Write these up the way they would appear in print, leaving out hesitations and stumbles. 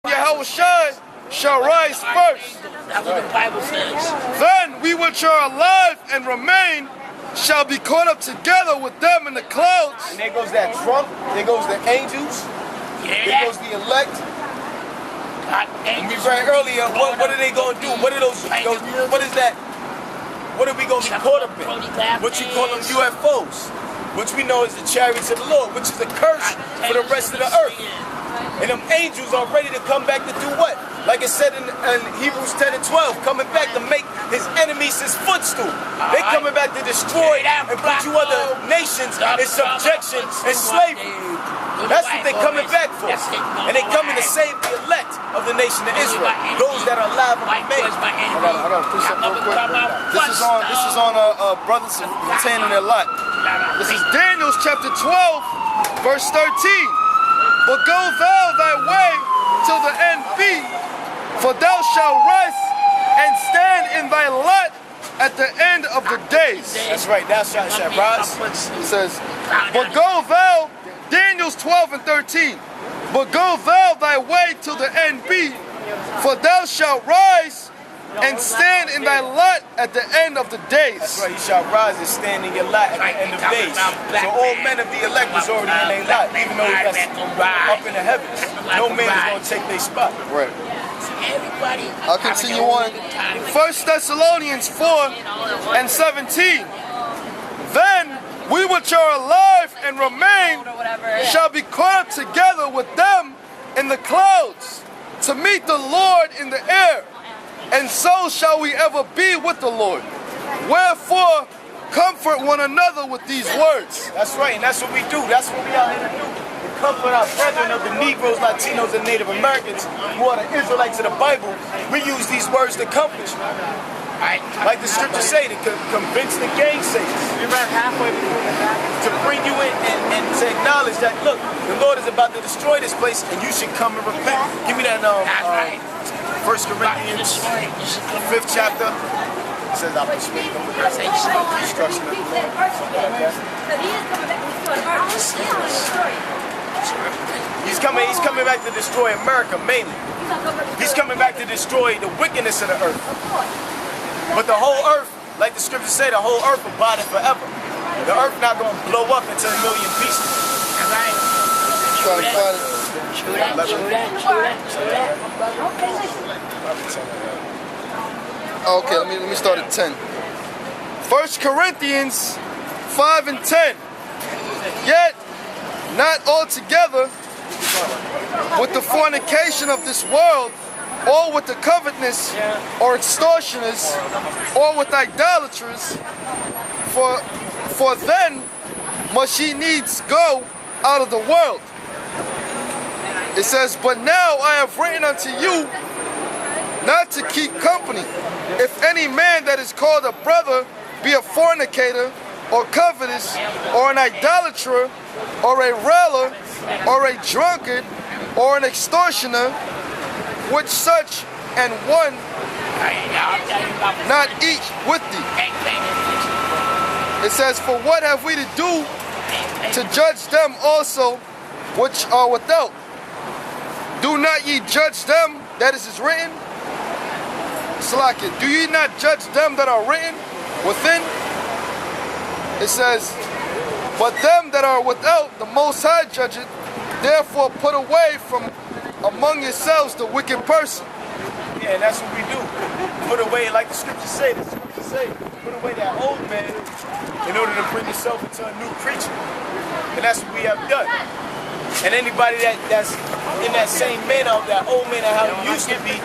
Yahushua shall rise first. That's what the Bible says. Then we which are alive and remain shall be caught up together with them in the clouds. And there goes that trump, there goes the angels, there goes the elect. And we read earlier, what are they going to do? What are what is that? What are we going to be caught up in? What you call them UFOs, which we know is the chariots of the Lord, which is a curse for the rest of the earth. And them angels are ready to come back to do what? Like it said in Hebrews 10 and 12, coming back to make his enemies his footstool. They coming back to destroy and put you other nations in subjection and slavery. That's what they coming back for. And they coming to save the elect of the nation of Israel. Those that are alive and remain. Hold on, push up real quick. This is on brothers retaining their lot. This is Daniel chapter 12, verse 13. But go thou thy way till the end be, for thou shalt rest and stand in thy lot at the end of the days. That's right, thou shalt rise. It says, but go thou, Daniel's 12 and 13. But go thou thy way till the end be, for thou shalt rise and stand in thy lot at the end of the days. That's right, you shall rise and stand in your lot at the end of days. So all men of the elect was already in their lot, even though that's up in the heavens. No man is going to take their spot. Right. I'll continue on. 1 Thessalonians 4 and 17. Then we which are alive and remain shall be caught up together with them in the clouds to meet the Lord in the air. And so shall we ever be with the Lord. Wherefore, comfort one another with these words. That's right, and that's what we do. That's what we out here to do. To comfort our brethren of the Negroes, Latinos, and Native Americans who are the Israelites of the Bible. We use these words to comfort you. Like the scriptures say, to convince the gainsayers. We ran halfway to bring you in and to acknowledge that, look, the Lord is about to destroy this place and you should come and repent. Give me that 1 Corinthians, 5th chapter. It says, I persuade them with destruction of the Lord. He's coming back to destroy America mainly. He's coming back to destroy the wickedness of the earth. But the whole earth, like the scriptures say, the whole earth abideth forever. The earth not going to blow up into a million pieces. Okay, let me start at 10. 1 Corinthians 5 and 10. Yet not altogether with the fornication of this world, or with the covetousness, or extortioners, or with idolaters, for then must ye needs go out of the world. It says, but now I have written unto you not to keep company, if any man that is called a brother be a fornicator, or covetous, or an idolater, or a railer, or a drunkard, or an extortioner, which such and one not each with thee. It says, for what have we to do to judge them also which are without? Do not ye judge them that is written? Slack it. Do ye not judge them that are written within? It says, but them that are without, the Most High judgeth. Therefore put away from among yourselves the wicked person. Yeah, and that's what we do. Put away, like the scriptures say, put away that old man in order to bring yourself into a new creature. And that's what we have done. And anybody that's in that same manner of that old man of how he used to be,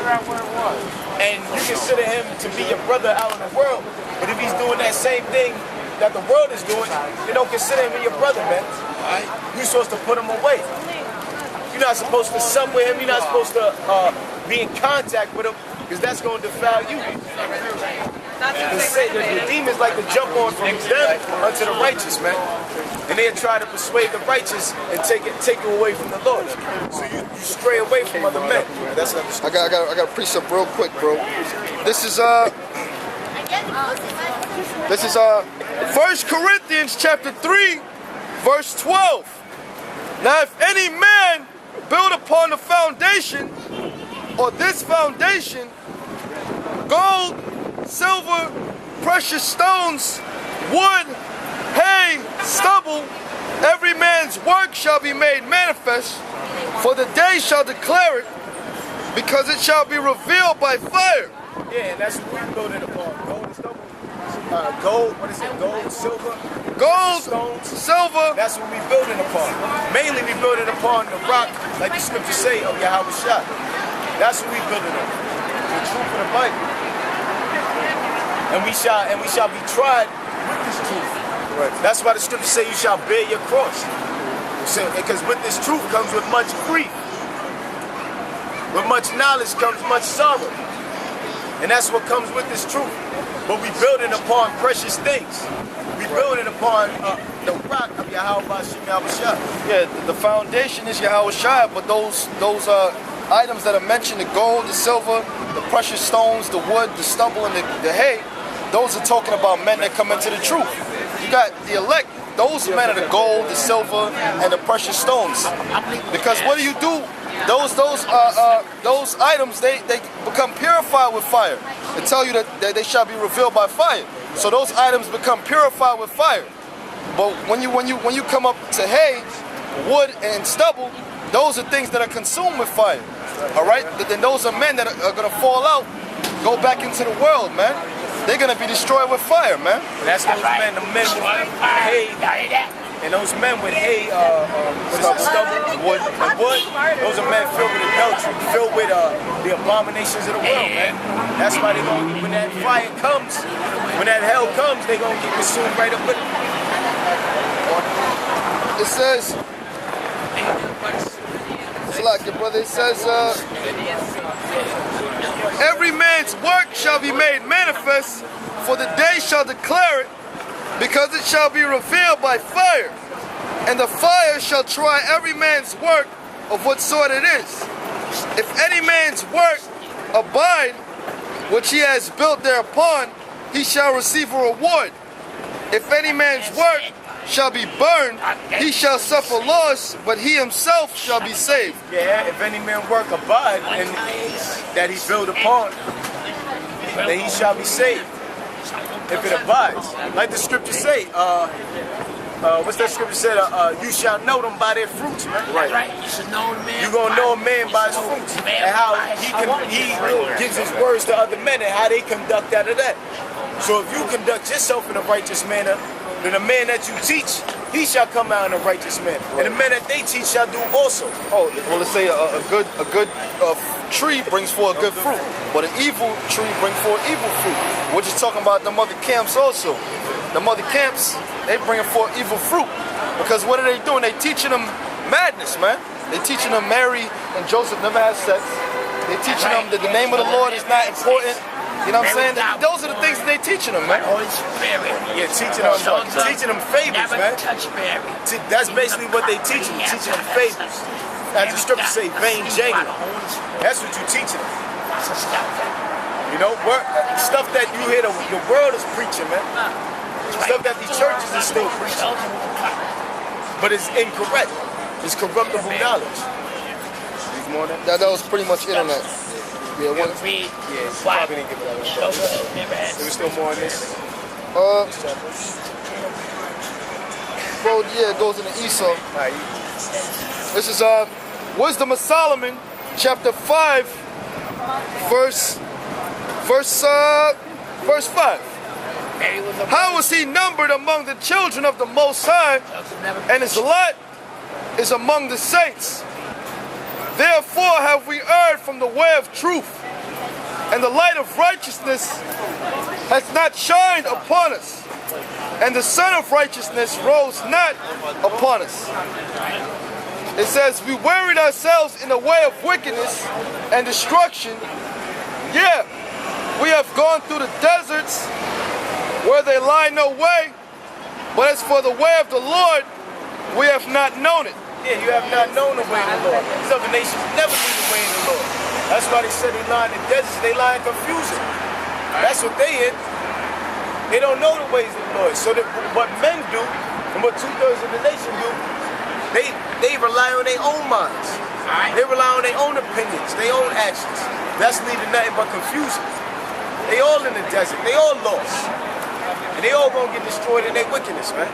and you consider him to be your brother out in the world, but if he's doing that same thing that the world is doing, you don't consider him your brother, man. You're supposed to put him away. You're not supposed to sup with him. You're not supposed to be in contact with him, because that's going to defile you. The demons like to jump on from them unto the righteous, man. And they'll try to persuade the righteous and take you away from the Lord. So you stray away from other men. That's I got a precept real quick, bro. This is 1 Corinthians chapter 3, verse 12. Now if any man build upon the foundation, or this foundation, gold, silver, precious stones, wood, hay, stubble, every man's work shall be made manifest, for the day shall declare it, because it shall be revealed by fire. Yeah, and that's what we're building upon. Gold and stubble. Gold, what is it? Gold, silver, Gold, stones. silver. That's what we're building upon. Mainly we're building upon the rock, like the scriptures say, of Yahweh Shah. That's what we're building on. The truth of the Bible. And we shall be tried with this truth. Right. That's why the scriptures say you shall bear your cross. So, because with this truth comes with much grief. With much knowledge comes much sorrow. And that's what comes with this truth. But we building upon precious things. We building upon the rock of Yahweh Shah. Yeah, the foundation is Yahweh Shah, but those items that are mentioned, the gold, the silver, the precious stones, the wood, the stubble, and the hay, those are talking about men that come into the truth. You got the elect, those men are the gold, the silver, and the precious stones. Because what do? Those items, they become purified with fire. They tell you that they shall be revealed by fire. So those items become purified with fire. But when you come up to hay, wood, and stubble, those are things that are consumed with fire. All right? Then those are men that are going to fall out, go back into the world, man. They're going to be destroyed with fire, man. That's those men, the men with hay. And those men with hay, stubble, wood, those are men filled with adultery, filled with the abominations of the world, man. That's why they're going to, when that fire comes, when that hell comes, they're going to get consumed right up with it. It says, it's like it, brother, it says, every man's work shall be made manifest, for the day shall declare it, because it shall be revealed by fire, and the fire shall try every man's work of what sort it is. If any man's work abide, which he has built thereupon, he shall receive a reward. If any man's work shall be burned, he shall suffer loss, but he himself shall be saved. Yeah, if any man work abide, and that he built upon, then he shall be saved. If it abides, like the scripture say, what's that scripture said? You shall know them by their fruits, man. Right. You should know a man. You're gonna know a man by his fruits, and how he gives his words to other men, and how they conduct out of that. So if you conduct yourself in a righteous manner, then the man that you teach, he shall come out in a righteous manner, and the man that they teach shall do also. Oh, well, let's say a good tree brings forth good fruit, but an evil tree brings forth evil fruit. We're just talking about the mother camps also. The mother camps, they bring forth evil fruit, because what are they doing? They teaching them madness, man. They teaching them Mary and Joseph never had sex. They teaching them that the name of the Lord is not important. You know what I'm saying? Those are the things that they teaching them, man. Yeah, teaching them fables, man. That's basically what they teach them. Teaching them fables. As the scriptures say, vain jangling. That's what you teaching them. You know, stuff that you hear the world is preaching, man. Stuff that these churches are still preaching. But it's incorrect. It's corruptible knowledge. That was pretty much it on that. Yeah, probably didn't give it out. There was still more on this. Well, yeah, it goes into Esau. This is Wisdom of Solomon, chapter 5, verse 5. How was he numbered among the children of the Most High, and his lot is among the saints. Therefore have we erred from the way of truth, and the light of righteousness has not shined upon us, and the sun of righteousness rose not upon us. It says, we wearied ourselves in the way of wickedness and destruction. Yeah, we have gone through the deserts where they lie no way, but as for the way of the Lord, we have not known it. Yeah, you have not known the way of the Lord. These other nations never knew the way of the Lord. That's why they said they lie in the deserts, they lie in confusion. That's what they in. They don't know the ways of the Lord. So what men do, and what 2/3 of the nation do, they rely on their own minds. They rely on their own opinions, their own actions. That's leading nothing but confusion. They all in the desert. They all lost. And they all gonna get destroyed in their wickedness, man.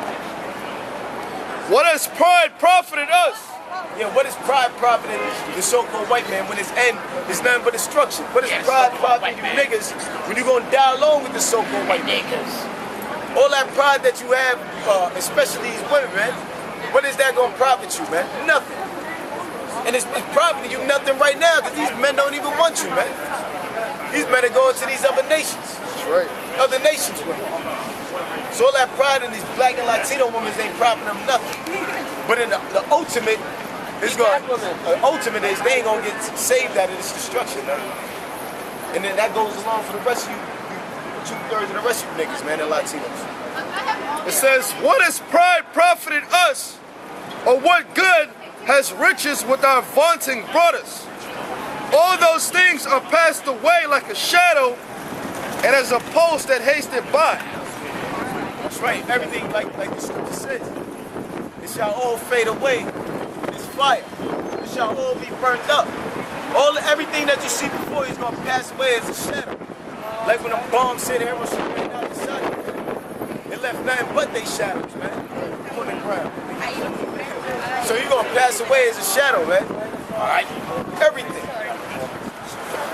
What has pride profited us? Yeah, what is pride profiting the so-called white man when his end is nothing but destruction? What is pride profiting you niggas when you gonna die alone with the so-called white niggas? All that pride that you have, especially these women, man, what is that gonna profit you, man? Nothing. And it's profiting you nothing right now because these men don't even want you, man. These men are going to these other nations. That's right. Other nations women. So all that pride in these black and Latino women ain't profiting them nothing. But in the ultimate, ultimate is they ain't gonna get saved out of this destruction, man. And then that goes along for the rest of you 2/3 of the rest of you niggas, man, and Latinos. It says, what has pride profited us? Or what good has riches with our vaunting brought us? All those things are passed away like a shadow, and as a post that hasted by. That's right, everything like the scripture says. It shall all fade away. It's fire. It shall all be burnt up. Everything that you see before is gonna pass away as a shadow. Like when them bombs hit Hiroshima and Nagasaki, it left nothing but they shadows, man, on the ground. So you're gonna pass away as a shadow, man. All right, everything.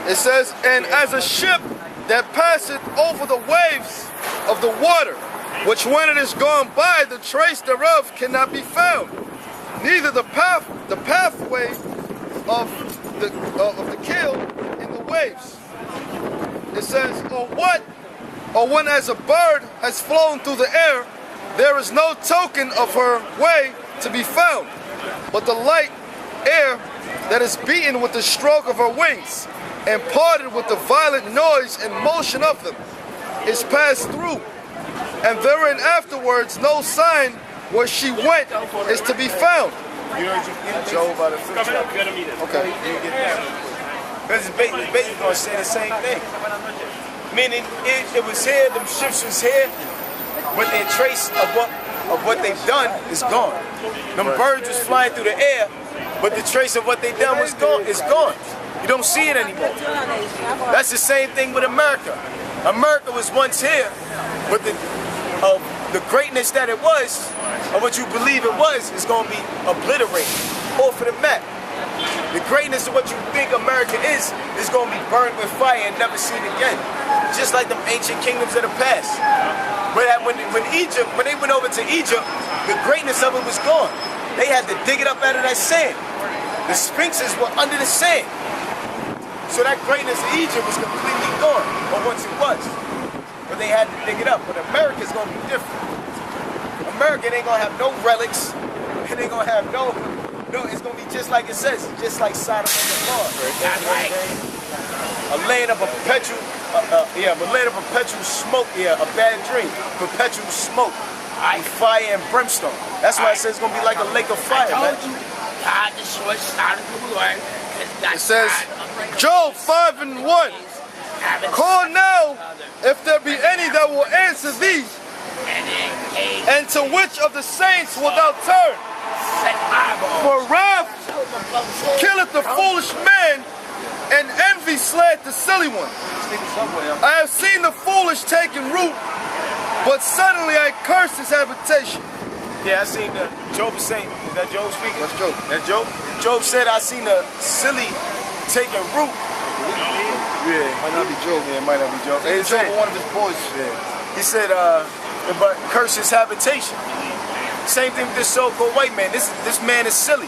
It says, and as a ship that passeth over the waves of the water, which when it is gone by, the trace thereof cannot be found, neither the pathway of the keel in the waves. It says, or when as a bird has flown through the air, there is no token of her way to be found, but the light air that is beaten with the stroke of her wings, and parted with the violent noise and motion of them, is passed through, and therein afterwards no sign where she went is to be found. You know what you get Joe by the foot. Okay. You get that. Because it's basically going to say the same thing. Meaning it was here, them ships was here, but their trace of what they've done is gone. Them birds was flying through the air, but the trace of what they done was gone. It's gone. You don't see it anymore. That's the same thing with America. America was once here, but the greatness that it was, or what you believe it was, is going to be obliterated off of the map. The greatness of what you think America is going to be burned with fire and never seen again. Just like them ancient kingdoms of the past. But when they went over to Egypt, the greatness of it was gone. They had to dig it up out of that sand. The sphinxes were under the sand. So that greatness of Egypt was completely gone, or once it was. But they had to dig it up. But America's going to be different. America ain't going to have no relics. It ain't going to have no, it's going to be just like it says, just like Sodom and Gomorrah. Right? A land of perpetual, smoke, a bad dream, perpetual smoke, fire and brimstone. That's why it says it's going to be like a lake of fire, man. God destroyed Sodom and Gomorrah. It says, Job 5:1, call now if there be any that will answer thee, and to which of the saints wilt thou turn? For wrath killeth the foolish man, and envy slayeth the silly one. I have seen the foolish taking root, but suddenly I cursed his habitation. Yeah, I seen Job saying, is that Job speaking? That's Job. That's Job? Job said, I seen the silly taking root. Yeah, it might not be Job, man. It might not be Job. It's Job, one of his boys. Yeah. He said, but curse his habitation. Same thing with this so-called white man. This man is silly.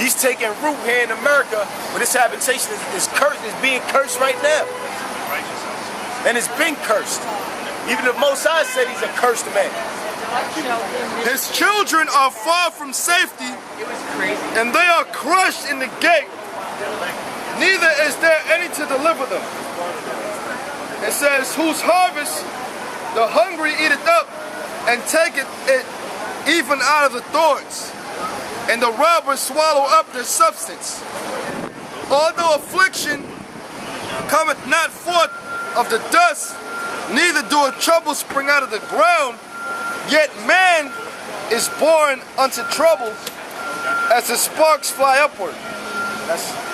He's taking root here in America, but his habitation is cursed, is being cursed right now. And it's been cursed. Even the Most High said he's a cursed man. His children are far from safety, and they are crushed in the gate. Neither is there any to deliver them. It says, whose harvest the hungry eateth up, and taketh it even out of the thorns, and the robbers swallow up their substance. Although affliction cometh not forth of the dust, neither doeth trouble spring out of the ground, yet man is born unto trouble as the sparks fly upward. That's